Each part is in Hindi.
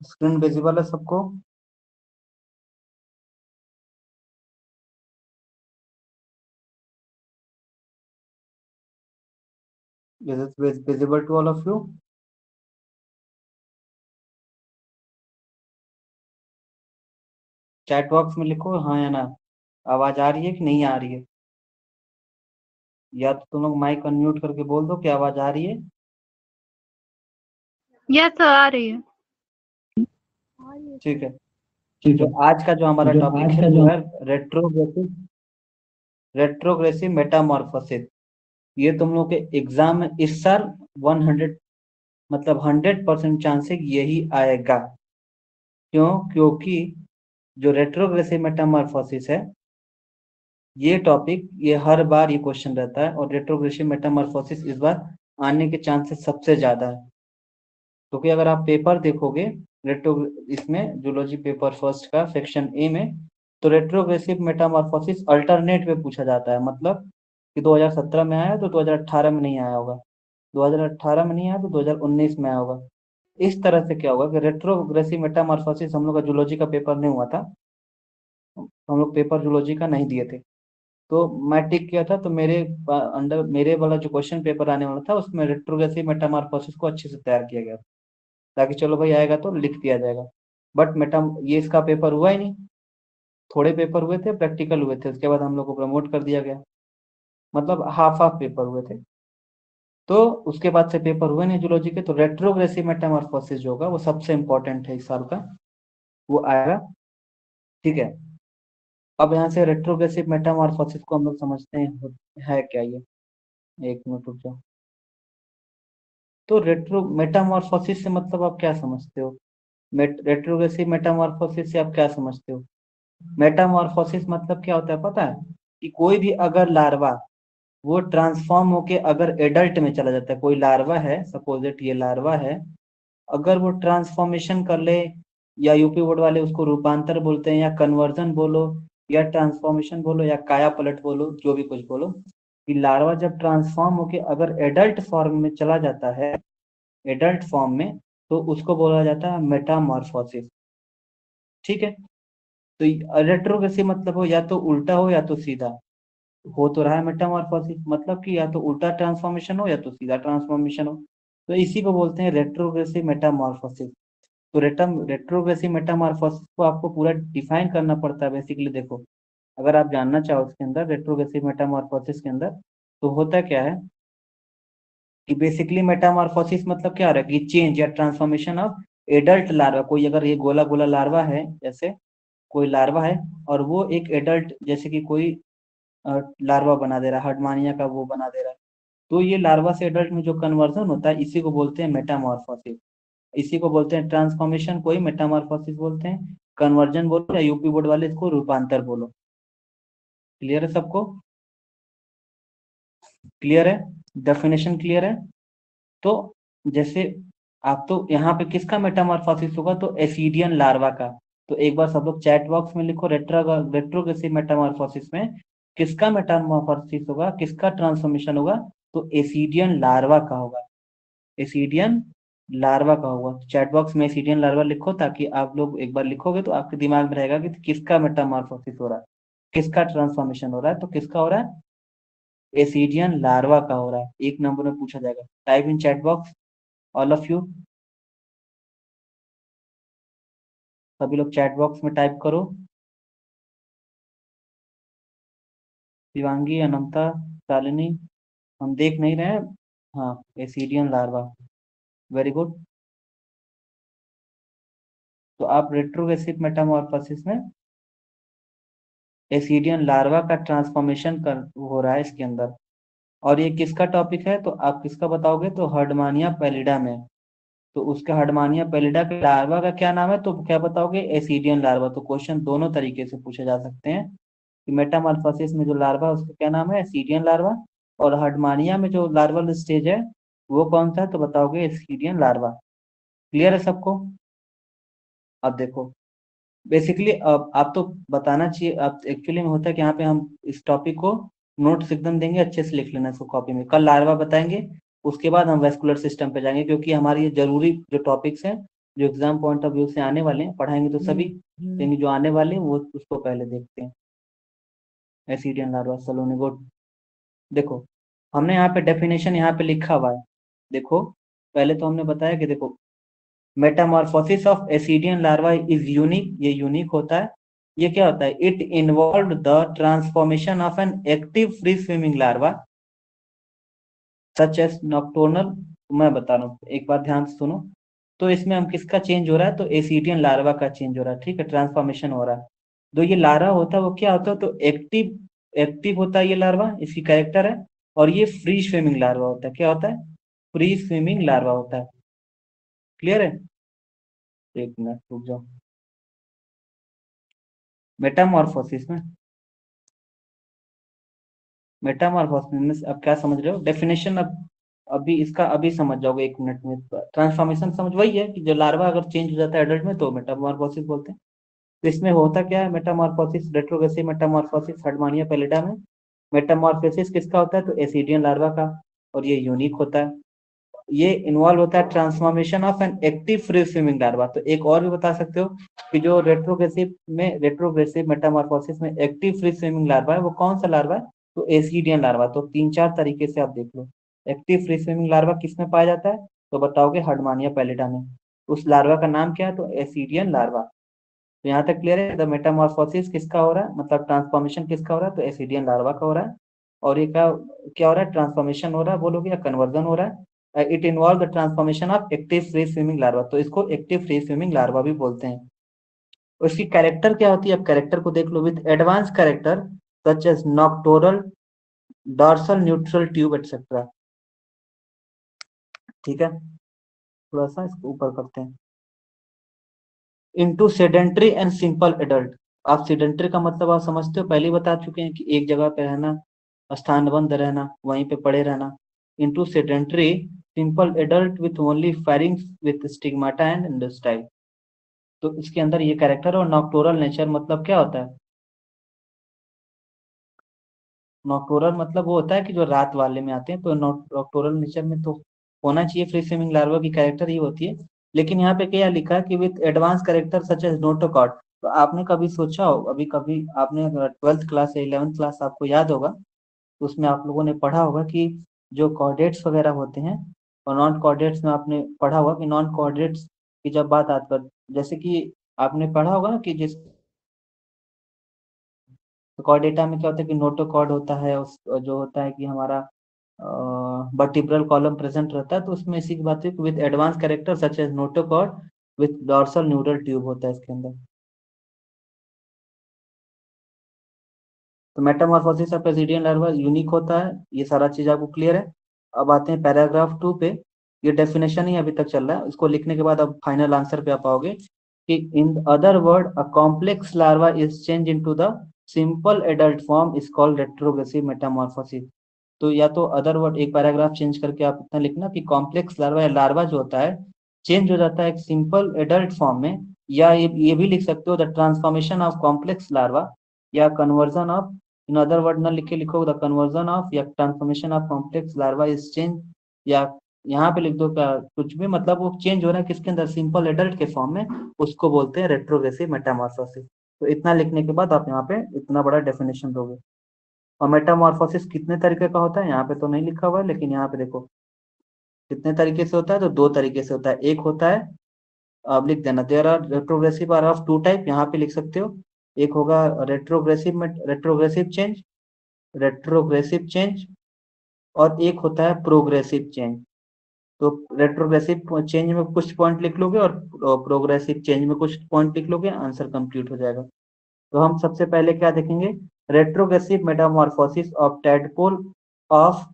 स्क्रीन विजिबल है सबको? Is it visible to all of you? Chat box में लिखो हाँ या ना, आवाज आ रही है कि नहीं आ रही है, या तो तुम लोग माइक अनम्यूट करके बोल दो कि आवाज आ रही है। यस सर, आ रही है। ठीक है, ठीक तो है, आज का जो हमारा जो टॉपिक आज है का वो जो है रेट्रोग्रेसिव मेटामॉर्फोसिस। ये तुम लोग के एग्जाम में इस साल 100 मतलब 100% चांसेस यही आएगा। क्यों? क्योंकि जो रेट्रोग्रेसिव मेटामॉर्फोसिस है ये टॉपिक, ये हर बार ये क्वेश्चन रहता है, और रेट्रोग्रेसिव मेटामॉर्फोसिस इस बार आने के चांसेस सबसे ज्यादा है। क्योंकि अगर आप पेपर देखोगे रेट्रो इसमें जूलॉजी पेपर फर्स्ट का सेक्शन ए में, तो रेट्रोग्रेसिव मेटामॉर्फोसिस अल्टरनेट पे पूछा जाता है। मतलब कि 2017 में आया तो 2018 में नहीं आया होगा, 2018 में नहीं आया तो 2019 में आया होगा। इस तरह से क्या होगा कि रेट्रोग्रेसिव मेटामॉर्फोसिस हम लोग का जूलॉजी का पेपर नहीं हुआ था, हम लोग पेपर जूलॉजी का नहीं दिए थे। तो मैं टिक किया था, तो मेरे अंडर मेरे वाला जो क्वेश्चन पेपर आने वाला था उसमें रेट्रोग्रेसिव मेटामॉर्फोसिस को अच्छे से तैयार किया गया, ताकि चलो भाई आएगा तो लिख दिया जाएगा। बट ये इसका पेपर हुआ ही नहीं, थोड़े पेपर हुए थे, प्रैक्टिकल हुए थे, उसके बाद हम लोग को प्रमोट कर दिया गया, मतलब हाफ हाफ पेपर हुए थे। तो उसके बाद से पेपर हुए नहीं जूलॉजी के, तो रेट्रोग्रेसिव मेटामॉर्फोसिस जो होगा वो सबसे इंपॉर्टेंट है इस साल का, वो आएगा। ठीक है, अब यहाँ से रेट्रोग्रेसिव मेटामॉर्फोसिस को हम लोग समझते हैं है क्या ये। एक मिनट रुक जाओ। तो रेट्रो मेटामॉर्फोसिस से मतलब आप क्या समझते हो? रेट्रोग्रेसिव मेटामॉर्फोसिस से आप क्या समझते हो? मेटामॉर्फोसिस मतलब क्या होता है पता है? कि कोई भी अगर लार्वा वो ट्रांसफॉर्म होके अगर एडल्ट में चला जाता है, कोई लार्वा है, सपोजिट ये लार्वा है, अगर वो ट्रांसफॉर्मेशन कर ले, या यूपी बोर्ड वाले उसको रूपांतर बोलते हैं, या कन्वर्जन बोलो, या ट्रांसफॉर्मेशन बोलो, या काया पलट बोलो, जो भी कुछ बोलो, कि लार्वा जब ट्रांसफॉर्म होके अगर एडल्ट फॉर्म में चला जाता है, एडल्ट फॉर्म में, तो उसको बोला जाता है मेटामॉर्फोसिस। ठीक है, तो रेट्रोग्रेसिव मतलब हो या तो उल्टा हो या तो सीधा, हो तो रहा है मेटामॉर्फोसिस, मतलब कि या तो उल्टा ट्रांसफॉर्मेशन हो या तो सीधा ट्रांसफॉर्मेशन हो, तो इसी को बोलते हैं रेट्रोग्रेसिव मेटामॉर्फोसिस। तो रेट्रोग्रेसिव मेटामॉर्फोसिस को आपको पूरा डिफाइन करना पड़ता है बेसिकली। देखो, अगर आप जानना चाहो उसके अंदर रेट्रोग्रेसिव मेटामॉर्फोसिस के अंदर, तो होता क्या है कि बेसिकली मेटामॉर्फोसिस मतलब क्या हो रहा है कि चेंज या ट्रांसफॉर्मेशन ऑफ एडल्ट लार्वा। कोई अगर ये गोला गोला लार्वा है, जैसे कोई लार्वा है, और वो एक एडल्ट जैसे कि कोई लार्वा बना दे रहा है, हर्डमानिया का वो बना दे रहा है, तो ये लार्वा से एडल्ट में जो कन्वर्जन होता है इसी को बोलते हैं मेटामॉर्फोसिस। इसी को बोलते हैं ट्रांसफॉर्मेशन, कोई मेटामॉर्फोसिस बोलते हैं, कन्वर्जन बोलो, या यूपी बोर्ड वाले इसको रूपांतर बोलो। क्लियर है सबको? क्लियर है? डेफिनेशन क्लियर है? तो जैसे आप तो यहाँ पे किसका मेटामॉर्फोसिस होगा, तो एसिडियन लार्वा का। तो एक बार सब लोग चैट बॉक्स में लिखो, रेट्रोग्रेसिव मेटामॉर्फोसिस में किसका मेटामॉर्फोसिस होगा, किसका ट्रांसफॉर्मेशन होगा, तो एसिडियन लार्वा का होगा, एसिडियन लार्वा का होगा। चैट बॉक्स में एसिडियन लार्वा लिखो, ताकि आप लोग एक बार लिखोगे तो आपके दिमाग में रहेगा कि किसका मेटामॉर्फोसिस हो रहा है, किसका ट्रांसफॉर्मेशन हो रहा है, तो किसका हो रहा है, एसिडियन लार्वा का हो रहा है। एक नंबर में पूछा जाएगा। Type in chat box all of you, सभी लोग चैट बॉक्स में टाइप करो। शिवांगी, अनंता, शालिनी, हम देख नहीं रहे हैं। हाँ, एसिडियन लार्वा, वेरी गुड। तो आप रेट्रोग्रेसिव मेटामॉर्फोसिस में एसिडियन लार्वा का ट्रांसफॉर्मेशन कर हो रहा है इसके अंदर। और ये किसका टॉपिक है, तो आप किसका बताओगे, तो हर्डमानिया पैलिडा में। तो उसका हर्डमानिया पैलिडा के लार्वा का क्या नाम है, तो क्या बताओगे, एसिडियन लार्वा। तो क्वेश्चन दोनों तरीके से पूछे जा सकते हैं कि मेटामॉर्फोसिस में जो लार्वा है उसका क्या नाम है, एसिडियन लार्वा, और हर्डमानिया में जो लार्वल स्टेज है वो कौन सा है, तो बताओगे एसिडियन लार्वा। क्लियर है सबको? अब देखो, बेसिकली अब आप तो बताना चाहिए, आप एक्चुअली में होता है कि यहाँ पे हम इस टॉपिक को नोट्स एकदम देंगे, अच्छे से लिख लेना इसको कॉपी में। कल लार्वा बताएंगे, उसके बाद हम वेस्कुलर सिस्टम पे जाएंगे, क्योंकि हमारी ये जरूरी जो टॉपिक्स हैं जो एग्जाम पॉइंट ऑफ व्यू से आने वाले हैं, पढ़ाएंगे तो सभी, लेकिन जो आने वाले हैं वो उसको पहले देखते हैं। एसिडियन लार्वा सलोनिगोड, देखो हमने यहाँ पे डेफिनेशन यहाँ पे लिखा हुआ है। देखो पहले तो हमने बताया कि देखो metamorphosis of ascidian larva is unique, ये यूनिक होता है। ये क्या होता है? It involve the transformation of an active free swimming larva such as nocturnal. मैं बता रहा हूँ, एक बार ध्यान से सुनो। तो इसमें हम किसका चेंज हो रहा है? तो एसिडियन लार्वा का चेंज हो रहा है, ठीक है, ट्रांसफॉर्मेशन हो रहा है। तो ये लार्वा होता है वो क्या होता है? तो एक्टिव, एक्टिव होता है ये लार्वा, इसकी कैरेक्टर है। और ये फ्री स्विमिंग लार्वा होता है। क्या होता है? फ्री स्विमिंग लार्वा होता है। क्लियर है? एक मिनट रुक जाओ। मेटामॉर्फोसिस में, मेटामॉर्फोसिस में अब क्या समझ रहे हो? डेफिनेशन अब अभी इसका अभी समझ जाओगे 1 मिनट में। ट्रांसफॉर्मेशन समझ वही है कि जो लार्वा अगर चेंज हो जाता है एडल्ट में तो मेटामॉर्फोसिस बोलते हैं। तो इसमें होता क्या है? मेटामॉर्फोसिस, रेट्रोग्रेसिव मेटामॉर्फोसिस हर्डमानिया पैलिडा में मेटामॉर्फोसिस किसका होता है? तो एसिडियन लार्वा का। और ये यूनिक होता है। ये इन्वॉल्व होता है transformation of an active free swimming larva. तो एक और भी बता सकते हो कि जो रेट्रोग्रेसिव मेटामॉर्फोसिस में एक्टिव फ्री स्विमिंग लार्वा है वो कौन सा लार्वा है? तो एसिडियन लार्वा। तो 3-4 तरीके से आप देख लो। एक्टिव फ्री स्विमिंग लार्वा किस में पाया जाता है? तो बताओगे हर्डमानिया पैलिडा में। उस लार्वा का नाम क्या है? तो एसिडियन लार्वा। तो यहाँ तक क्लियर है? द मेटामॉर्फोसिस किसका हो रहा है, मतलब ट्रांसफॉर्मेशन किसका हो रहा है? तो एसिडियन लार्वा का हो रहा है। और ये क्या क्या हो रहा है? ट्रांसफॉर्मेशन हो रहा है बोलोगे या कन्वर्जन हो रहा है? It involve the transformation of active free swimming larva. तो इसको एक्टिव फ्री स्विमिंग लार्वा भी बोलते हैं। उसकी कैरेक्टर क्या होती है? अब कैरेक्टर को देख लो। With advance character such as नॉक्टोरल, डॉर्सल न्यूट्रल ट्यूब एटसेट्रा। ठीक है, थोड़ा सा इसको ऊपर करते हैं। Into sedentary and simple adult. आप सेडेंट्री का मतलब आप समझते हो, पहले ही बता चुके हैं कि एक जगह पे रहना, स्थानबद्ध रहना, वहीं पे पड़े रहना। Into sedentary simple adult with only pharynx with stigmata and endostyle. तो इसके अंदर ये कैरेक्टर। और नॉक्टोरल नेचर मतलब क्या होता है? नॉक्टोरल मतलब वो होता है कि जो रात वाले में आते हैं। तो नॉक्टोरल नेचर में तो होना चाहिए फ्री स्विमिंग लार्वा की कैरेक्टर ही होती है। लेकिन यहाँ पे क्या लिखा है कि with advance character such as notochord. तो आपने कभी सोचा हो, अभी कभी आपने 12th क्लास या 11th क्लास आपको याद होगा, तो उसमें आप लोगों ने पढ़ा होगा कि जो कॉर्डेट्स वगैरह होते हैं और नॉन कॉर्डेट्स में आपने पढ़ा होगा कि नॉन कॉर्डेट्स की जब बात आती है, जैसे कि आपने पढ़ा होगा ना कि जिस कॉर्ड डेटा में क्या होता है कि नोटोकॉर्ड होता है, उस जो होता है कि हमारा वर्टिब्रल कॉलम प्रेजेंट रहता है। तो उसमें इसी की बात है कि with advance character such as notochord with dorsal neural tube होता है इसके अंदर। तो metamorphosis of ascidian larva unique होता है। ये सारा चीज आपको क्लियर है? अब आते हैं पैराग्राफ 2 पे। ये डेफिनेशन ही अभी तक चल रहा है, इसको लिखने के बाद अब फाइनल आंसर पे आ पाओगे कि इन other word a complex larva is change into the simple adult form is called retrogressive Metamorphosis. तो या तो अदर वर्ड एक पैराग्राफ चेंज करके आप इतना लिखना कि कॉम्प्लेक्स लार्वा या लार्वा जो होता है चेंज हो जाता है एक सिंपल एडल्ट फॉर्म में। या ये भी लिख सकते हो the transformation of complex larva या conversion of, in other word न लिख के लिखो द कन्वर्जन ऑफ या transformation of complex larva is change. या यहाँ पे लिख दो क्या कुछ भी, मतलब वो चेंज हो रहा है किसके अंदर? सिंपल एडल्ट के फॉर्म में, उसको बोलते हैं रेट्रोग्रेसिव मेटामॉर्फोसिस। तो इतना लिखने के बाद आप यहाँ पे इतना बड़ा डेफिनेशन दोगे। और मेटामॉर्फोसिस कितने तरीके का होता है यहाँ पे तो नहीं लिखा हुआ है, लेकिन यहाँ पे देखो कितने तरीके से होता है। तो 2 तरीके से होता है। एक होता है, आप लिख देना there are retrogressive are of 2 type, यहाँ पे लिख सकते हो। एक होगा रेट्रोग्रेसिव चेंज, रेट्रोग्रेसिव चेंज। और एक होता है प्रोग्रेसिव चेंज। तो रेट्रोग्रेसिव चेंज में कुछ पॉइंट लिख लोगे और प्रोग्रेसिव चेंज में कुछ पॉइंट लिख लोगे, आंसर कंप्लीट हो जाएगा। तो हम सबसे पहले क्या देखेंगे? Retrogressive metamorphosis of tadpole of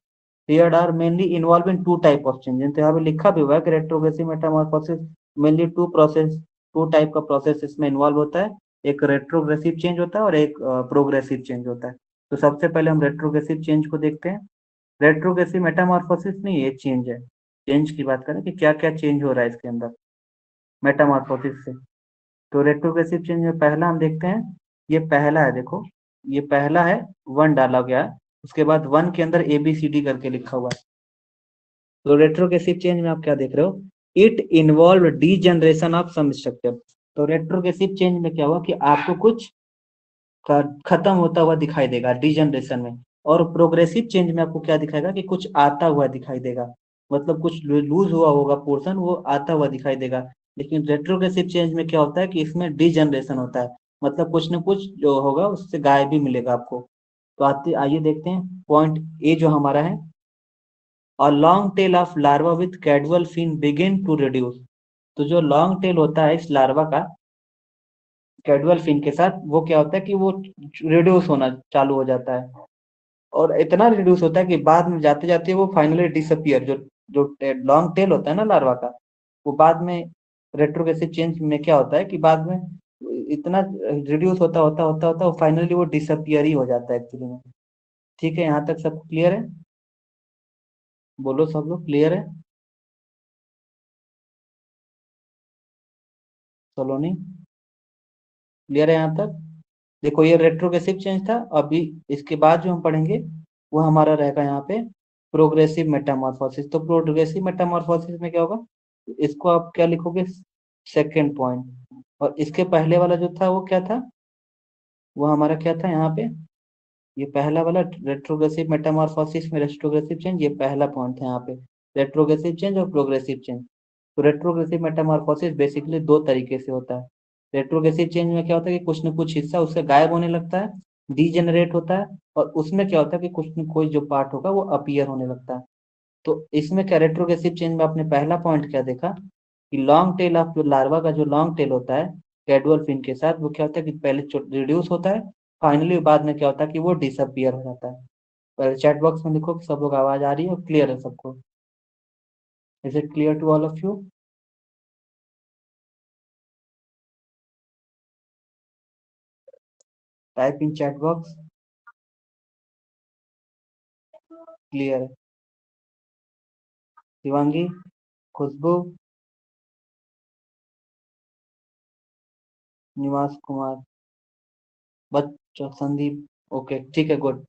beard are mainly involve in 2 type of change. तो यहाँ पे लिखा भी हुआ है कि रेट्रोग्रेसिव मेटामॉर्फोसिस मेनली 2 टाइप का प्रोसेस इसमें इन्वॉल्व होता है। एक रेट्रोग्रेसिव चेंज होता है और एक प्रोग्रेसिव चेंज होता है। तो सबसे पहले हम रेट्रोग्रेसिव चेंज को देखते हैं। रेट्रोग्रेसिव मेटामॉर्फोसिस नहीं, ये चेंज है। चेंज की बात करें कि क्या क्या चेंज हो रहा है इसके अंदर मेटामॉर्फोसिस से। तो रेट्रोग्रेसिव चेंज में पहला हम देखते हैं, ये पहला है, देखो ये पहला है, 1 डाला गया है, उसके बाद 1 के अंदर ABCD करके लिखा हुआ है। तो रेट्रोग्रेसिव चेंज में आप क्या देख रहे हो? It involve degeneration of some structure. तो रेट्रोग्रेसिव चेंज में क्या हुआ कि आपको कुछ खत्म होता हुआ दिखाई देगा डीजनरेशन में, और प्रोग्रेसिव चेंज में आपको क्या दिखाएगा कि कुछ आता हुआ दिखाई देगा, मतलब कुछ लूज हुआ होगा पोर्शन, वो आता हुआ दिखाई देगा। लेकिन रेट्रोग्रेसिव चेंज में क्या होता है कि इसमें डीजनरेशन होता है, मतलब कुछ न कुछ जो होगा उससे गायब भी मिलेगा आपको। तो आते आइए देखते हैं पॉइंट ए जो हमारा है, और long tail of larva with caudal fin begin to reduce. तो जो लॉन्ग टेल होता है इस लार्वा का कैडुअल फिन के साथ, वो क्या होता है कि वो रिड्यूस होना चालू हो जाता है, और इतना रिड्यूस होता है कि बाद में जाते जाते वो फाइनली डिसअपियर। जो जो लॉन्ग टेल होता है ना लार्वा का, वो बाद में रेट्रोग्रेसिव चेंज में क्या होता है कि बाद में इतना रिड्यूस होता होता होता होता फाइनली वो डिसअपियर ही हो जाता है एक्चुअली में। ठीक है, यहाँ तक सब क्लियर है? बोलो सब लोग क्लियर है? सोलोनी क्लियर है यहाँ तक? देखो ये रेट्रोग्रेसिव चेंज था। अभी इसके बाद जो हम पढ़ेंगे वो हमारा रहेगा यहाँ पे प्रोग्रेसिव मेटामॉर्फोसिस। तो प्रोग्रेसिव मेटामॉर्फोसिस में क्या होगा, इसको आप क्या लिखोगे, सेकेंड पॉइंट। और इसके पहले वाला जो था वो क्या था, वो हमारा क्या था यहाँ पे, ये पहला वाला रेट्रोग्रेसिव मेटामॉर्फोसिस में रेट्रोग्रेसिव चेंज, ये पहला पॉइंट था यहाँ पे, रेट्रोग्रेसिव चेंज और प्रोग्रेसिव चेंज। तो रेट्रोग्रेसिव मेटामॉर्फोसिस बेसिकली दो तरीके से होता है। रेट्रोग्रेसिव चेंज में क्या होता है कि कुछ न कुछ हिस्सा उससे गायब होने लगता है, डीजेनरेट होता है, और उसमें क्या होता है कि कुछ न कोई जो पार्ट होगा वो अपीयर होने लगता है। तो इसमें क्या रेट्रोग्रेसिव चेंज में आपने पहला पॉइंट क्या देखा कि लॉन्ग टेल ऑफ जो लार्वा का जो लॉन्ग टेल होता है कैडुअल फिन के साथ, वो क्या होता है कि पहले रिड्यूस होता है, फाइनली बाद में क्या होता है कि वो डिसअपियर हो जाता है। पहले चैट बॉक्स में लिखो कि सब लोग आवाज आ रही है और क्लियर है सबको। Is it clear to all of you? Type in chat box clear है। शिवांगी, खुशबू, निवास कुमार, बच्चों, संदीप, ओके ठीक है गुड।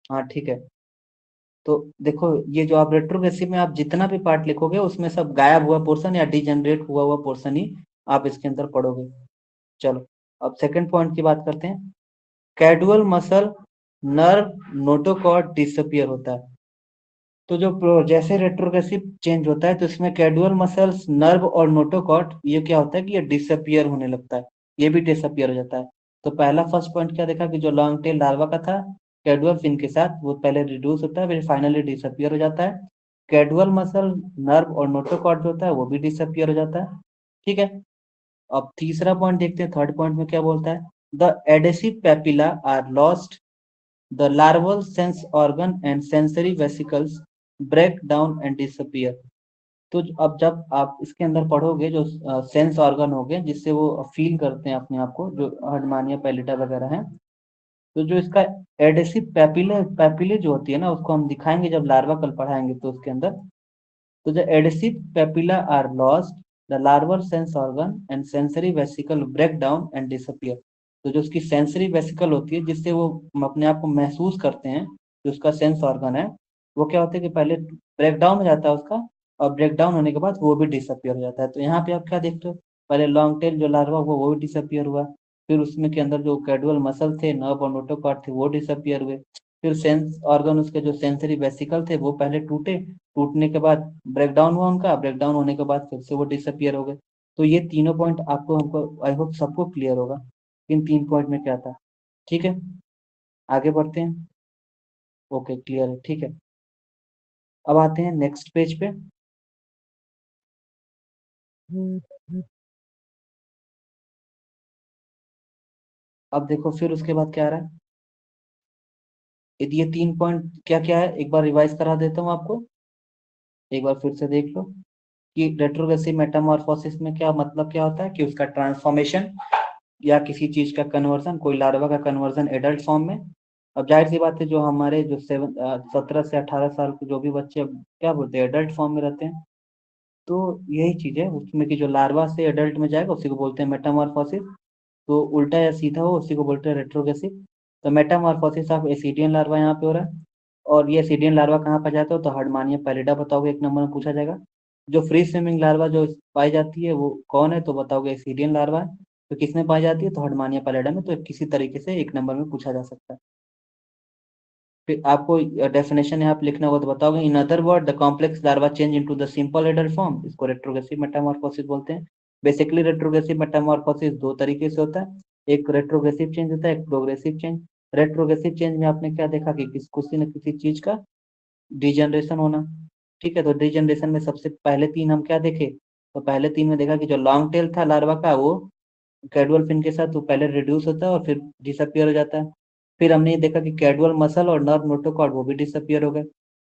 हाँ ठीक है। तो देखो ये जो आप रेट्रोग्रेसिव में आप जितना भी पार्ट लिखोगे उसमें सब गायब हुआ पोर्शन या डिजेनरेट हुआ हुआ पोर्शन ही आप इसके अंदर पढ़ोगे। चलो अब सेकंड पॉइंट की बात करते हैं। कैडुअल मसल नर्व नोटोकॉर्ड डिसअपियर होता है। तो जो जैसे रेट्रोग्रेसिव चेंज होता है तो इसमें कैडुअल मसल्स नर्व और नोटोकॉर्ड ये क्या होता है कि ये डिसअपियर होने लगता है, ये भी डिसअपियर हो जाता है। तो पहला फर्स्ट पॉइंट क्या देखा कि जो लॉन्ग टेल लार्वा का था कैडुअल फिन के साथ, वो पहले रिड्यूस होता है फिर फाइनली डिसअपियर हो जाता है। कैडुअल मसल नर्व और नोटोकॉर्ड जो होता है वो भी डिसअपियर हो जाता है। ठीक है। अब तीसरा पॉइंट देखते हैं, थर्ड पॉइंट में क्या बोलता है, the adhesive papilla are lost, the larval sense organ and sensory vesicles break down and disappear। तो अब जब आप इसके अंदर पढ़ोगे जो सेंस ऑर्गन हो गए जिससे वो फील करते हैं अपने आप को, जो हर्डमानिया पैलिटा वगैरह है, तो जो इसका एडेसिव पैपिले पैपिले जो होती है ना उसको हम दिखाएंगे जब लार्वा कल पढ़ाएंगे तो उसके अंदर। तो the adhesive papilla are lost, the larval sense organ and sensory vesicle break down and disappear। तो जो उसकी सेंसरी वेसिकल होती है जिससे वो अपने आप को महसूस करते हैं, जो उसका सेंस ऑर्गन है, वो क्या होता है कि पहले ब्रेक डाउन हो जाता है उसका, और ब्रेक डाउन होने के बाद वो भी डिसअपियर हो जाता है। तो यहाँ पे आप क्या देखते हो, पहले लॉन्ग टेल जो लार्वा हुआ वो भी डिसअपियर हुआ, फिर उसमें के अंदर जो कैडुअल मसल थे नर्व और नोटोकॉर्ड थे वो डिसअपियर हुए, फिर सेंस ऑर्गन उसके जो सेंसरी वेसिकल थे वो पहले टूटे, टूटने के बाद ब्रेक डाउन हुआ उनका, ब्रेक डाउन होने के बाद फिर से वो डिसअपियर हो गए। तो ये तीनों पॉइंट आपको हमको आई होप सबको क्लियर होगा इन तीन पॉइंट में क्या था। ठीक है, आगे बढ़ते हैं। ओके क्लियर है, ठीक है। अब आते हैं नेक्स्ट पेज पे। अब देखो फिर उसके बाद क्या आ रहा है, यदि ये तीन पॉइंट क्या क्या है एक बार रिवाइज करा देता हूँ आपको, एक बार फिर से देख लो कि रेट्रोग्रेसिव मेटामॉर्फोसिस में क्या मतलब क्या होता है कि उसका ट्रांसफॉर्मेशन या किसी चीज का कन्वर्जन, कोई लार्वा का कन्वर्जन एडल्ट फॉर्म में। अब जाहिर सी बात है जो हमारे जो 17 से 18 साल के जो भी बच्चे क्या बोलते हैं एडल्ट फॉर्म में रहते हैं, तो यही चीज है उसमें कि जो लार्वा से एडल्ट में जाएगा उसी को बोलते हैं मेटामॉर्फोसिस। तो उल्टा या सीधा हो उसी को बोलते हैं रेट्रोग्रेसिव। तो मेटामॉर्फोसिस ऑफ एसिडियन लार्वा यहाँ पे हो रहा है, और ये एसिडियन लार्वा कहाँ पर जाता है तो हार्डमानिया पैलिडा बताओगे, एक नंबर में पूछा जाएगा। जो फ्री स्विमिंग लार्वा जो पाई जाती है वो कौन है, तो बताओगे एसिडियन लार्वा है। तो किसमें पाई जाती है, तो हर्डमानिया पैलेडम में। तो किसी तरीके से एक नंबर में पूछा जा सकता है। फिर आपको डेफिनेशन यहाँ पे लिखना होगा तो बताओगे, इन other word the complex larva change into the simple adult form, इसको रेट्रोग्रेसिव मेटामॉर्फोसिस बोलते हैं। बेसिकली रेट्रोग्रेसिव मेटामॉर्फोसिस दो तरीके से होता है, एक रेट्रोग्रेसिव चेंज होता है, एक प्रोग्रेसिव चेंज। रेट्रोग्रेसिव चेंज में आपने क्या देखा कि किसी न किसी चीज का डिजनरेशन होना। ठीक है, तो डिजनरेशन में सबसे पहले तीन हम क्या देखे, तो पहले तीन में देखा कि जो लॉन्ग टेल था लार्वा का वो कैडुअल फिन के साथ वो पहले रिड्यूस होता है और फिर डिसअपियर हो जाता है। फिर हमने ये देखा कि कैडुअल मसल और नर्व नोटोकॉर्ड वो भी डिसअपियर हो गए।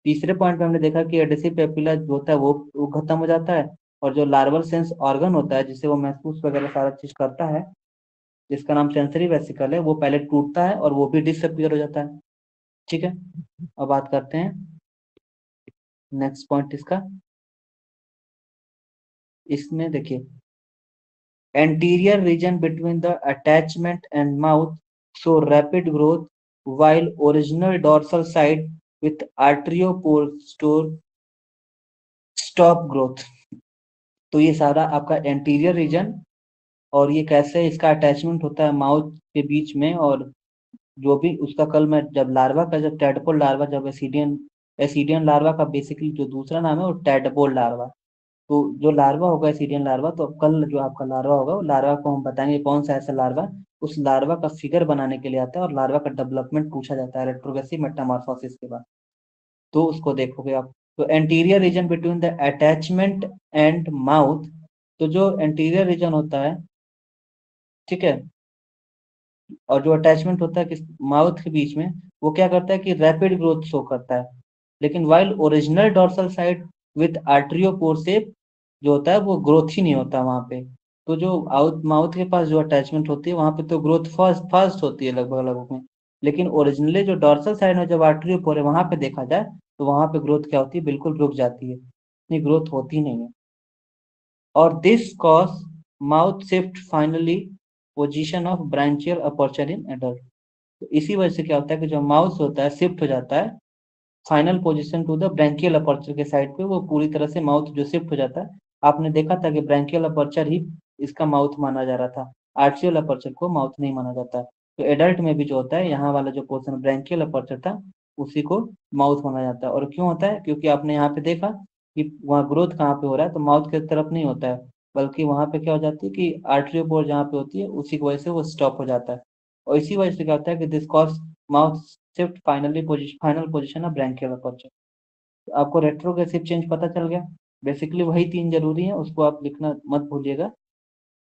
तीसरे पॉइंट पे हमने देखा कि एडेसिव पेपिला जो होता है वो खत्म हो जाता है, और जो लार्वल सेंस ऑर्गन होता है जिससे वो महसूस वगैरह सारा चीज करता है, जिसका नाम सेंसरी वेसिकल है, वो पहले टूटता है और वो भी डिसअपियर हो जाता है। ठीक है, अब बात करते हैं नेक्स्ट पॉइंट इसका। इसमें देखिए, anterior region between the attachment and mouth show rapid growth, while original dorsal side with arteriopostore stop growth। तो ये सारा आपका एंटीरियर रीजन, और ये कैसे इसका अटैचमेंट होता है माउथ के बीच में, और जो भी उसका कल मैं जब लार्वा का, जब टैडपोल लार्वा, जब एसिडियन एसिडियन लार्वा का बेसिकली जो दूसरा नाम है वो टैडपोल लार्वा। तो जो लार्वा होगा एसिडियन लार्वा, तो कल जो आपका लार्वा होगा वो लार्वा को हम बताएंगे कौन सा ऐसा लार्वा उस लार्वा का फिगर बनाने के लिए आता है, और लार्वा का डेवलपमेंट पूछा जाता है रेट्रोग्रेसिव मेटामॉर्फोसिस के बाद। तो उसको देखोगे आप। तो anterior region between the attachment and mouth, तो जो एंटीरियर रीजन होता है, ठीक है, और जो अटैचमेंट होता है किस माउथ के बीच में, वो क्या करता है कि रैपिड ग्रोथ शो करता है। लेकिन while original dorsal side with atriopore जो होता है वो ग्रोथ ही नहीं होता वहां पे। तो जो माउथ के पास जो अटैचमेंट होती है वहां पे तो ग्रोथ फर्स्ट फर्स्ट होती है लगभग लगभग में। लेकिन ओरिजिनली जो डॉर्सल साइड में जब आर्ट्रियोपोर है वहां पे देखा जाए तो वहां पे ग्रोथ क्या होती है, बिल्कुल रुक जाती है, इतनी ग्रोथ होती नहीं है। और this cause mouth shift finally position of branchial aperture in adult. तो इसी वजह से क्या होता है कि जो माउथ होता है शिफ्ट हो जाता है final position to the branchial aperture के साइड पे, वो पूरी तरह से माउथ जो शिफ्ट हो जाता है। आपने देखा था कि ब्रैंकियल अपर्चर ही इसका माउथ माना जा रहा था, आर्चियल अपर्चर को माउथ नहीं माना जाता। तो एडल्ट में भी जो होता है यहाँ वाला जो पोर्शन ब्रैंकियल अपर्चर था उसी को माउथ माना जाता है। और क्यों होता है, क्योंकि आपने यहाँ पे देखा कि वहाँ ग्रोथ कहाँ पे हो रहा है, तो माउथ की तरफ नहीं होता है, बल्कि वहां पे क्या हो जाती है कि आर्टरियोपोर जहाँ पे होती है उसी की वजह से वो स्टॉप हो जाता है। और इसी वजह से क्या होता है कि this cause mouth shift final position of branchial aperture. तो आपको रेट्रोग्रेसिव चेंज पता चल गया। बेसिकली वही तीन जरूरी है, उसको आप लिखना मत भूलिएगा।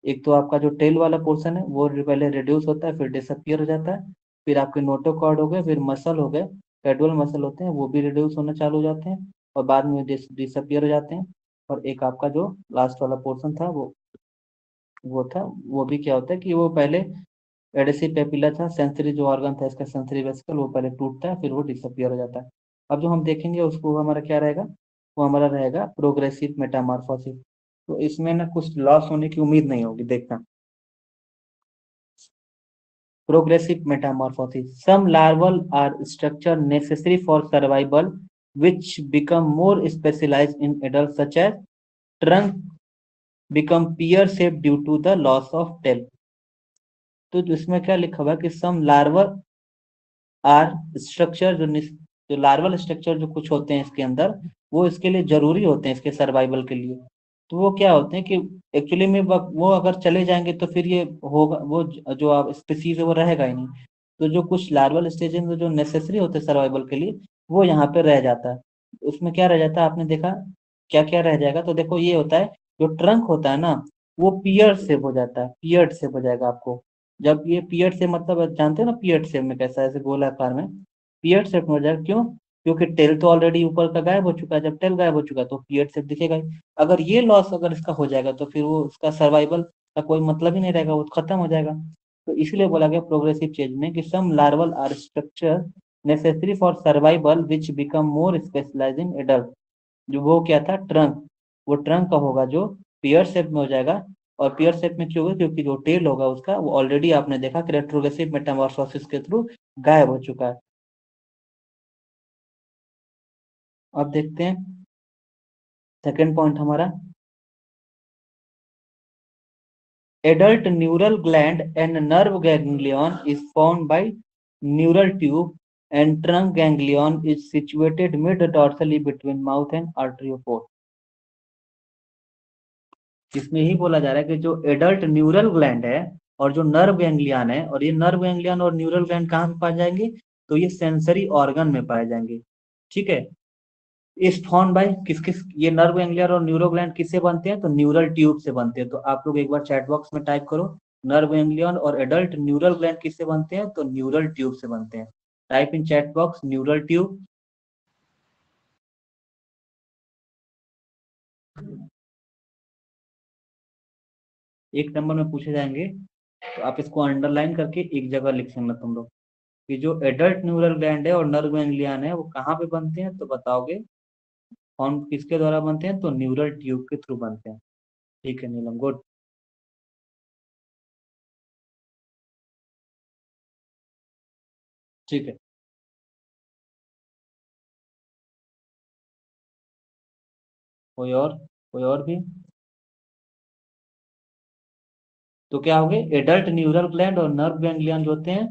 एक तो आपका जो टेल वाला पोर्शन है वो पहले रिड्यूस होता है फिर डिसअपियर हो जाता है। फिर आपके नोटोकॉर्ड हो गए, फिर मसल हो गए, कैडुअल मसल होते हैं वो भी रिड्यूस होना चालू हो जाते हैं और बाद में डिसअपियर हो जाते हैं। और एक आपका जो लास्ट वाला पोर्शन था वो भी क्या होता है कि वो पहले एडेसिव पेपिला था, सेंसरी जो ऑर्गन था इसका सेंसरी वेसिकल, वो पहले टूटता है फिर वो डिसअपियर हो जाता है। अब जो हम देखेंगे उसको हमारा क्या रहेगा, वो हमारा रहेगा प्रोग्रेसिव मेटामॉर्फोसिस। तो इसमें ना कुछ लॉस होने की उम्मीद नहीं होगी, देखना। Progressive metamorphosis. Some larval are structure necessary for survival, which become more specialized in adults, such as trunk become pear-shaped due to the loss of tail। तो इसमें क्या लिखा हुआ है कि some larval are structure जो लार्वल स्ट्रक्चर जो कुछ होते हैं इसके अंदर, वो इसके लिए जरूरी होते हैं इसके सर्वाइवल के लिए। तो वो क्या होते हैं कि एक्चुअली में वो अगर चले जाएंगे तो फिर ये होगा वो जो आप स्पीसीज है वो रहेगा ही नहीं। तो जो कुछ लार्वल स्टेज में जो नेसेसरी होते हैं सर्वाइवल के लिए वो यहाँ पे रह जाता है। उसमें क्या रह जाता है आपने देखा, क्या क्या रह जाएगा, तो देखो ये होता है जो ट्रंक होता है ना वो पियर शेप हो जाता है, पियर्ड शेप हो जाएगा आपको। जब ये पियर्ड शेप मतलब जानते हो ना पियर्ड शेप में कैसा, ऐसे गोलाकार में पियर्ड शेप में हो जाएगा। क्यों, क्योंकि टेल तो ऑलरेडी ऊपर का गायब हो चुका है, जब टेल गायब हो चुका है तो पियर्ड शेप दिखेगा ही। अगर ये लॉस अगर इसका हो जाएगा तो फिर वो उसका सर्वाइवल का कोई मतलब ही नहीं रहेगा, वो खत्म हो जाएगा। तो इसलिए बोला गया प्रोग्रेसिव चेंज में कि some larval are structure necessary for survival which become more specialize in adult. जो वो क्या था ट्रंक, वो ट्रंक का होगा जो पियर शेप में हो जाएगा। और पियर शेप में क्यों होगा, क्योंकि जो टेल होगा उसका वो ऑलरेडी आपने देखा कि रेट्रोग्रेसिव मेटामॉर्फोसिस के थ्रू गायब हो चुका है। अब देखते हैं सेकेंड पॉइंट हमारा, adult neural gland and nerve ganglion is formed by neural tube and trunk ganglion is situated mid-dorsally between mouth and arteriopore. इसमें ही बोला जा रहा है कि जो एडल्ट न्यूरल ग्लैंड है और जो नर्व गैंग्लियन है, और ये नर्व गैंग्लियन और न्यूरल ग्लैंड कहाँ पे पाए जाएंगे, तो ये सेंसरी ऑर्गन में पाए जाएंगे। ठीक है, इस फॉर्म बाय किस किस, ये नर्व गैंग्लियन और न्यूरो ग्लैंड किससे बनते हैं, तो न्यूरल ट्यूब से बनते हैं। तो आप लोग एक बार चैट बॉक्स में टाइप करो, नर्व गैंग्लियन और एडल्ट न्यूरल ग्लैंड किससे बनते हैं, तो न्यूरल ट्यूब से बनते हैं। Type in chat box neural tube. एक नंबर में पूछे जाएंगे, तो आप इसको अंडरलाइन करके एक जगह लिख सकना तुम लोग, कि जो एडल्ट न्यूरल ग्लैंड है और नर्व गैंग्लियन है वो कहाँ पे बनते हैं, तो बताओगे फॉर्म किसके द्वारा बनते हैं, तो न्यूरल ट्यूब के थ्रू बनते हैं। ठीक है नीलम, गुड। ठीक है, कोई और, कोई और भी? तो क्या हो गए, एडल्ट न्यूरल ग्लैंड और नर्व गैंग्लियन जो होते हैं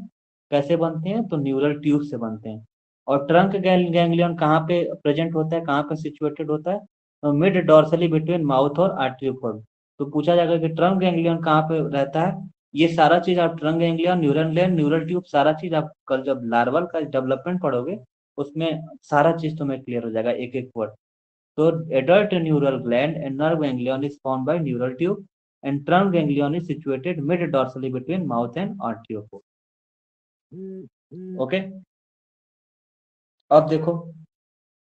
कैसे बनते हैं, तो न्यूरल ट्यूब से बनते हैं। और ट्रंक गैंग्लियन कहाँ पे प्रेजेंट होता है, कहाँ पे सिचुएटेड होता है, तो मिड डॉर्सली बिटवीन माउथ और आर्टरियोपोड। तो पूछा जाएगा कि ट्रंक गैंग्लियन कहाँ पे रहता है। ये सारा चीज आप trunk ganglion, neural gland, neural tube, सारा चीज आप कल जब लार्वल का डेवलपमेंट पढ़ोगे उसमें सारा चीज तुम्हें क्लियर हो जाएगा, एक एक word. So adult neural gland and nerve ganglion is formed by neural tube and trunk ganglion is situated mid-dorsally between mouth and arteriole. Okay, अब देखो,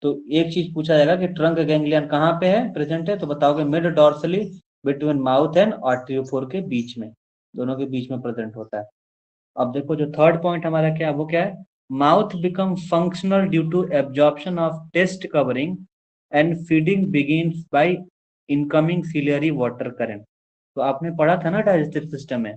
तो एक चीज पूछा जाएगा कि ट्रंक गैंग्लियन कहाँ पे है, प्रेजेंट है, तो बताओगे mid dorsally between mouth and atriopore के बीच में, दोनों के बीच में प्रेजेंट होता है। अब देखो जो थर्ड पॉइंट हमारा क्या है, वो क्या है, mouth become functional due to absorption of test covering and feeding begins by incoming ciliary water current. तो आपने पढ़ा था ना डाइजेस्टिव सिस्टम में,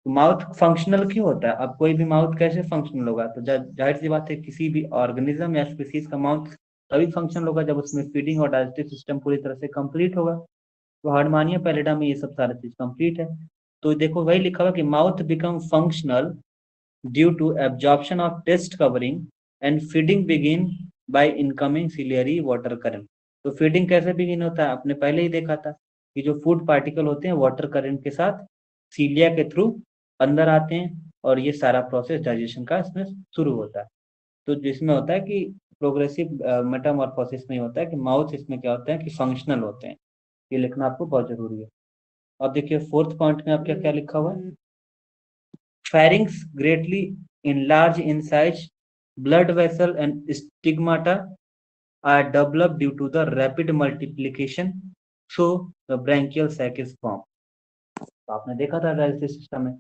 तो माउथ फंक्शनल क्यों होता है, अब कोई भी माउथ कैसे फंक्शनल होगा, तो जाहिर सी बात है किसी भी ऑर्गेनिज्म या स्पीसीज का माउथ तभी फंक्शनल होगा जब उसमें फीडिंग और डाइजेस्टिव सिस्टम पूरी तरह से कंप्लीट होगा। तो हार्डमानिया पैलिडा में ये सब सारा चीज कंप्लीट है। तो देखो वही लिखा हुआ कि mouth become functional due to absorption of test covering and feeding begin by incoming ciliary water current. तो फीडिंग कैसे बिगिन होता है, आपने पहले ही देखा था कि जो फूड पार्टिकल होते हैं वाटर करंट के साथ सीलिया के थ्रू अंदर आते हैं और ये सारा प्रोसेस डाइजेशन का इसमें शुरू होता है। तो जिसमें होता है कि प्रोग्रेसिव मेटामॉर्फोसिस में होता है कि माउथ इसमें क्या होता है कि फंक्शनल होते हैं। ये लिखना आपको बहुत जरूरी है। अब देखिए फोर्थ पॉइंट में आपका क्या लिखा हुआ है, pharynx greatly enlarged in size, blood vessel and stigmata are developed due to the rapid multiplication, so the branchial sac is formed। तो आपने देखा था डायलिसिस सिस्टम में,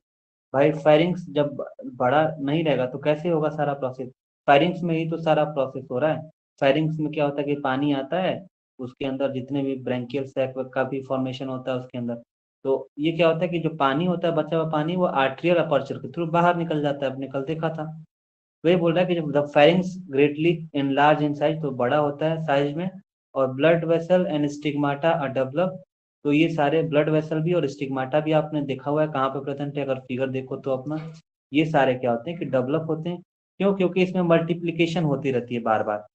भाई फायरिंग्स जब बड़ा नहीं रहेगा तो कैसे होगा सारा प्रोसेस, फायरिंग्स में ही तो सारा प्रोसेस हो रहा है। फायरिंग्स में क्या होता है कि पानी आता है, उसके अंदर जितने भी ब्रैंकियल सैक का भी फॉर्मेशन होता है उसके अंदर। तो ये क्या होता है कि जो पानी होता है बचा हुआ पानी वो आर्ट्रियल अपर्चर के थ्रू बाहर निकल जाता है, अपने कल देखा था। तो ये बोल रहा है कि जब the pharynx greatly enlarge in size, तो बड़ा होता है साइज में, और blood vessel and stigmata are develop. तो ये सारे ब्लड वेसल भी और स्टिग्माटा भी आपने देखा हुआ है कहाँ पे प्रेजेंट है, अगर फिगर देखो तो अपना, ये सारे क्या होते हैं कि डेवलप होते हैं। क्यों, क्योंकि इसमें मल्टीप्लीकेशन होती रहती है बार बार,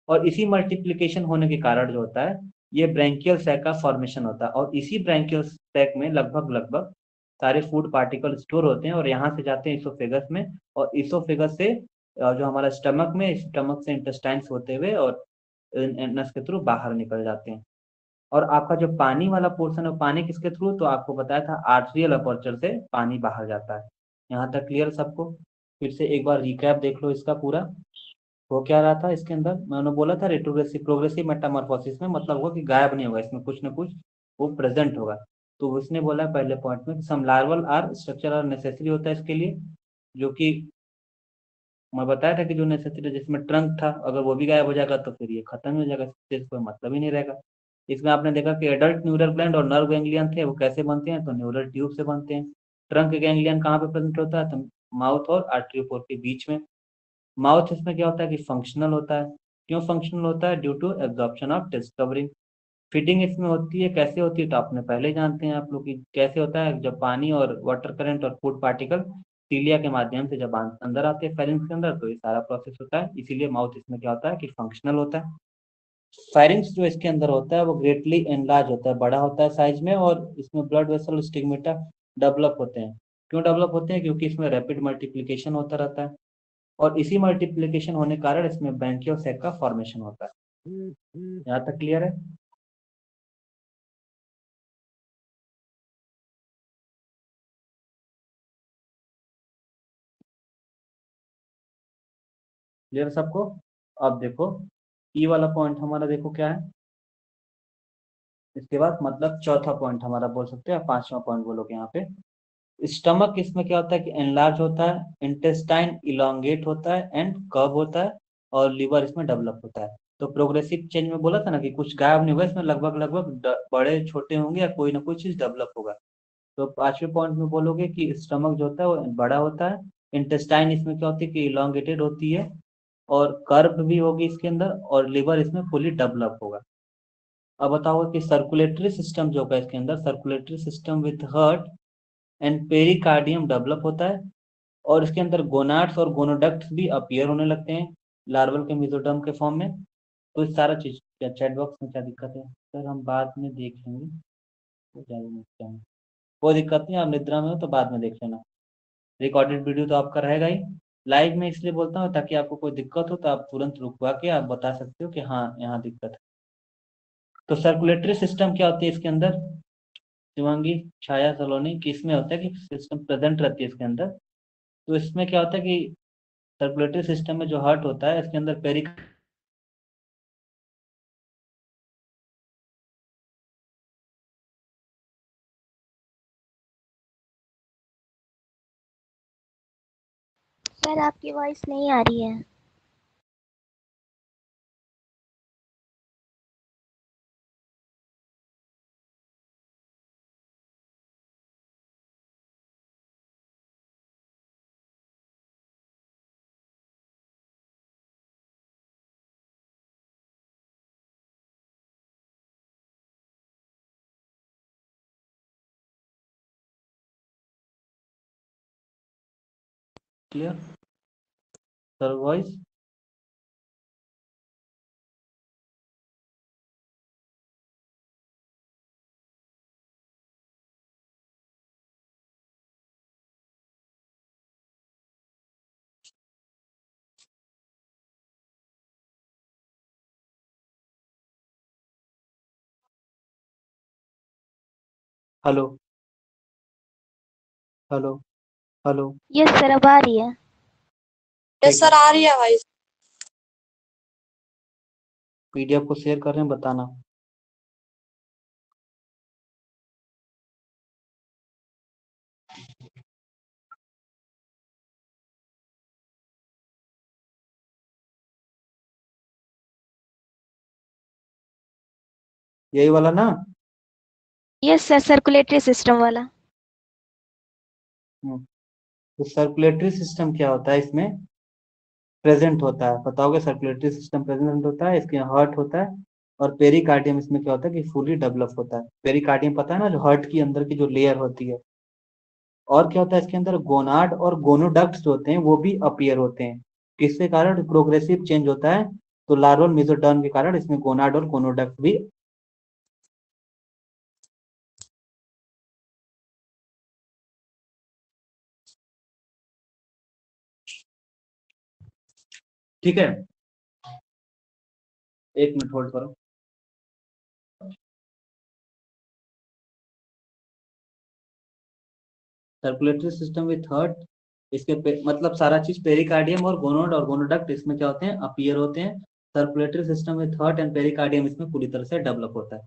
और इसी मल्टीप्लीकेशन होने के कारण जो होता है ये ब्रैंकियल सैक का फॉर्मेशन होता है, और इसी ब्रैंकियल सैक में लगभग लगभग सारे फूड पार्टिकल स्टोर होते हैं और यहाँ से जाते हैं इसोफेगस में, और इसोफेगस से जो हमारा स्टमक में, स्टमक से इंटेस्टाइन्स होते हुए और नस के थ्रू बाहर निकल जाते हैं। और आपका जो पानी वाला पोर्शन है पानी किसके थ्रू, तो आपको बताया था आर्ट्रियल अपर्चर से पानी बाहर जाता है। यहाँ तक क्लियर सबको? फिर से एक बार रिकैप देख लो इसका पूरा, हो क्या रहा था इसके अंदर। मैंने बोला था रेट्रोग्रेसिव प्रोग्रेसिव मेटामॉर्फोसिस में मतलब होगा कि गायब नहीं होगा, इसमें कुछ ना कुछ वो प्रेजेंट होगा। तो उसने बोला पहले पॉइंट में some larval are structure are necessary होता है इसके लिए, जो कि मैं बताया था कि जो नेसेसरी जिसमें ट्रंक था अगर वो भी गायब हो जाएगा तो फिर ये खत्म हो जाएगा, इससे कोई मतलब ही नहीं रहेगा। इसमें आपने देखा कि एडल्ट न्यूरल ग्लैंड और नर्व गैंग्लियन थे वो कैसे बनते हैं, तो न्यूरल ट्यूब से बनते हैं। ट्रंक गैंग्लियन कहाँ पे प्रेजेंट होता है, तो माउथ और आर्टरियोपोर के बीच में। माउथ इसमें क्या होता है कि फंक्शनल होता है, क्यों फंक्शनल होता है? Due to absorption of test covering. Feeding इसमें होती है, कैसे होती है तो आपने पहले जानते हैं आप लोग की कैसे होता है, जब पानी और वाटर करंट और फूड पार्टिकल सीलिया के माध्यम से जब अंदर आते हैं फेरिंग्स के अंदर, तो ये सारा प्रोसेस होता है, इसीलिए माउथ इसमें क्या होता है कि फंक्शनल होता है। फेरिंग्स जो इसके अंदर होता है वो ग्रेटली एनलार्ज होता है, बड़ा होता है साइज में, और इसमें ब्लड वेसल स्टिग्मेटा डेवलप होते हैं। क्यों डेवलप होते हैं? क्योंकि इसमें रैपिड मल्टीप्लिकेशन होता रहता है, और इसी मल्टीप्लिकेशन होने के कारण इसमें ब्रैंकियोसेक का फॉर्मेशन होता है। यहाँ तक क्लियर है? क्लियर सबको? अब देखो ई वाला पॉइंट हमारा देखो क्या है, इसके बाद मतलब चौथा पॉइंट हमारा बोल सकते हैं, पांचवा पॉइंट बोलोगे यहाँ पे। स्टमक इसमें क्या होता है कि एनलार्ज होता है, इंटेस्टाइन इलोंगेट होता है एंड कर्व होता है, और लिवर इसमें डेवलप होता है। तो प्रोग्रेसिव चेंज में बोला था ना कि कुछ गायब नहीं होगा इसमें, लगभग लगभग बड़े छोटे होंगे या कोई ना कोई चीज डेवलप होगा। तो पांचवें पॉइंट में बोलोगे कि स्टमक जो होता है वो बड़ा होता है, इंटेस्टाइन इसमें क्या होती है कि इलोंगेटेड होती है, और कर्व भी होगी इसके अंदर, और लिवर इसमें फुली डेवलप होगा। अब बताओ कि सर्कुलेटरी सिस्टम जो होगा इसके अंदर, circulatory system with heart and pericardium develop होता है, और इसके अंदर गोनाड्स और गोनोडक्ट्स भी अपीयर होने लगते हैं लार्वल के मेसोडर्म के फॉर्म में। तो इस सारा चीज क्या चैट बॉक्स में क्या दिक्कत है सर? हम बाद में देख लेंगे, तो ज्यादा मुश्किल है। कोई दिक्कत नहीं, आप निद्रा में हो तो बाद में देख लेना। रिकॉर्डेड वीडियो तो आपका रहेगा ही। लाइव में इसलिए बोलता हूँ ताकि आपको कोई दिक्कत हो तो आप तुरंत रुकवा के आप बता सकते हो कि हाँ यहाँ दिक्कत है। तो सर्कुलेटरी सिस्टम क्या होती है इसके अंदर? शिवांगी, छाया, सलोनी, कि इसमें होता है कि सिस्टम प्रेजेंट रहती है इसके अंदर। तो इसमें क्या होता है कि सर्कुलेटरी सिस्टम में जो हार्ट होता है इसके अंदर पेरिक सर आपकी वॉइस नहीं आ रही है। Clear sir voice? Hello hello hello. Yes sir अब आ रही है। यस सर आ रही है भाई। पीडीएफ को शेयर कर रहे हैं, बताना। यही वाला ना? यस सर सर्कुलेटरी सिस्टम वाला। तो सर्कुलेटरी सिस्टम क्या होता है इसमें प्रेजेंट होता है? बताओगे सर्कुलेटरी सिस्टम प्रेजेंट होता है, इसके हार्ट होता है, और पेरिकार्डियम इसमें क्या होता है कि फुली डेवलप होता है। पेरिकार्डियम पता है ना, जो हार्ट की अंदर की जो लेयर होती है। और क्या होता है इसके अंदर, गोनाड और गोनोडक्ट्स जो होते हैं वो भी अपीयर होते हैं। किसके कारण? प्रोग्रेसिव चेंज होता है, तो लार्वल मेसोडर्म के कारण इसमें गोनाड और गोनोडक्ट भी। ठीक है, एक मिनट होल्ड करो। सर्कुलेटरी सिस्टम विथ हार्ट, मतलब सारा चीज पेरिकार्डियम और गोनोड और गोनोडक्ट इसमें क्या होते हैं, अपीयर होते हैं। Circulatory system with heart and pericardium इसमें पूरी तरह से डेवलप होता है।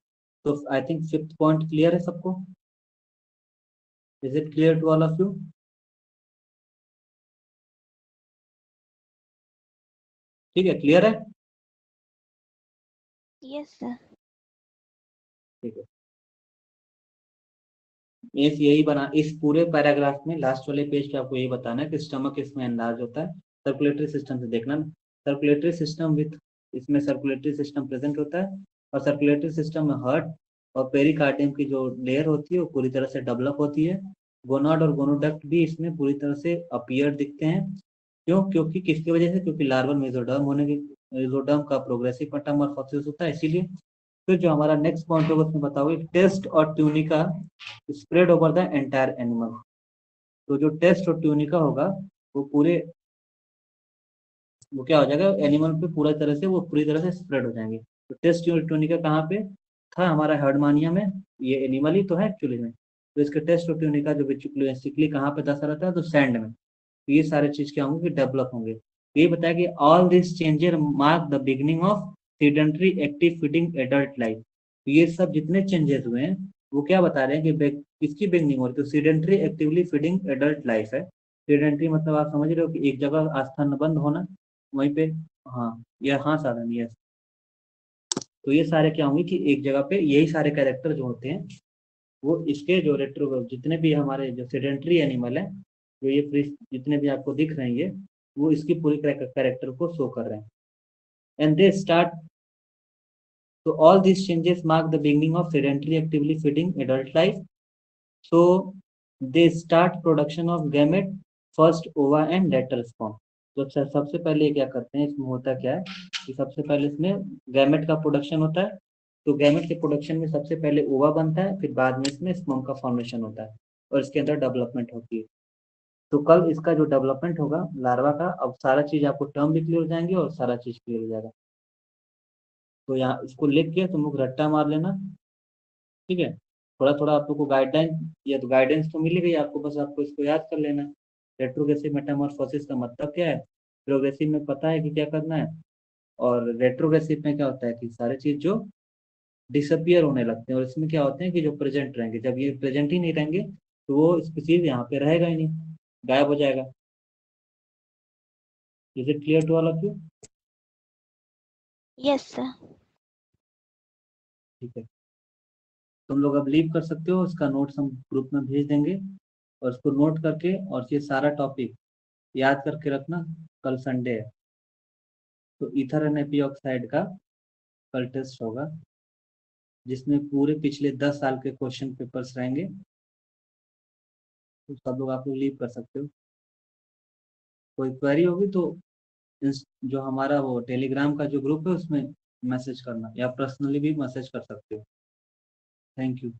तो I think fifth point clear है सबको? Is it clear to all of you? ठीक है, क्लियर है? Yes sir. ठीक है, इस यही बना इस पूरे पैराग्राफ में लास्ट वाले पेज पे आपको यही बताना है कि स्टमक इसमें एनलार्ज होता है। सर्कुलेटरी सिस्टम से देखना, सर्कुलेटरी सिस्टम विथ इसमें सर्कुलेटरी सिस्टम प्रेजेंट होता है और सर्कुलेटरी सिस्टम में हार्ट और पेरिकार्डियम की जो लेयर होती है वो पूरी तरह से डेवलप होती है। गोनाड और गोनोडक्ट भी इसमें पूरी तरह से अपीयर दिखते हैं। क्यों? क्योंकि किसकी वजह से? क्योंकि लार्वल मेसोडर्म होने की मेसोडर्म का प्रोग्रेसिव मेटामॉर्फोसिस होता है, इसीलिए। फिर जो हमारा नेक्स्ट पॉइंट होगा उसमें बताओगे टेस्ट और tunica spread over the entire animal. तो जो टेस्ट और ट्यूनिका होगा वो क्या हो जाएगा? एनिमल पे पूरी तरह से स्प्रेड हो जाएंगे। तो टेस्ट और ट्यूनिका कहाँ पे था? हमारा हर्डमानिया में। ये एनिमल ही तो है एक्चुअली में। तो इसके टेस्ट और ट्यूनिका जो बेसिकली कहाँ पे दसा रहता है? तो सैंड में। तो ये सारे चीज क्या होंगे कि डेवलप होंगे। तो ये बताया कि all this changes mark the beginning of sedentary active feeding adult life. तो ये सब जितने चेंजेस हुए हैं वो क्या बता रहे हैं कि किसकी बिगिनिंग हो रही है? तो sedentary actively feeding adult life है। सीडेंटरी मतलब आप समझ रहे हो कि एक जगह आस्थान बंद होना, वहीं पे। हाँ, यह हाँ साधन, यस। तो ये सारे क्या होंगे कि एक जगह पे यही सारे कैरेक्टर जो होते हैं वो इसके जो रेट्रो जितने भी हमारे जो सेडेंटरी एनिमल है, जो ये जितने भी आपको दिख रहे हैं ये, वो इसकी पूरी कैरेक्टर को शो कर रहे हैं। एंड दे स्टार्ट तो all this changes mark the beginning of sedentary actively feeding adult life. So they start production of gamete first ओवा एंड लेटर स्पर्म। तो सबसे पहले क्या करते हैं, इसमें होता क्या है कि सबसे पहले इसमें गैमेट का प्रोडक्शन होता है। तो गैमेट के प्रोडक्शन में सबसे पहले ओवा बनता है, फिर बाद में इसमें स्पर्म का फॉर्मेशन होता है और इसके अंदर डेवलपमेंट होती है। तो कल इसका जो डेवलपमेंट होगा लार्वा का, अब सारा चीज आपको टर्म भी क्लियर हो जाएंगे और सारा चीज क्लियर हो जाएगा। तो यहाँ इसको लिख के तुम लोग रट्टा मार लेना, ठीक है। थोड़ा थोड़ा आप लोग को गाइडलाइन या तो गाइडेंस तो मिलेगी आपको, बस आपको इसको याद कर लेना। रेट्रोग्रेसिव मेटामॉर्फोसिस का मतलब क्या है, प्रोग्रेसिव में पता है कि क्या करना है, और रेट्रोग्रेसिव में क्या होता है कि सारे चीज जो डिसअपियर होने लगते हैं, और इसमें क्या होते हैं कि जो प्रेजेंट रहेंगे। जब ये प्रेजेंट ही नहीं रहेंगे तो वो स्पीसीज यहाँ पे रहेगा ही नहीं, गायब हो जाएगा। Is it clear to all of you? Yes, sir. ठीक है, तुम लोग अब लीव कर सकते हो। इसका नोट्स हम ग्रुप में भेज देंगे, और इसको नोट करके और ये सारा टॉपिक याद करके रखना। कल संडे है, तो ईथर एन एपी ऑक्साइड का कल टेस्ट होगा, जिसमें पूरे पिछले 10 साल के क्वेश्चन पेपर्स रहेंगे। तो सब लोग आप लोग लीव कर सकते हो। कोई क्वेरी होगी तो जो हमारा वो टेलीग्राम का जो ग्रुप है उसमें मैसेज करना, या पर्सनली भी मैसेज कर सकते हो। Thank you.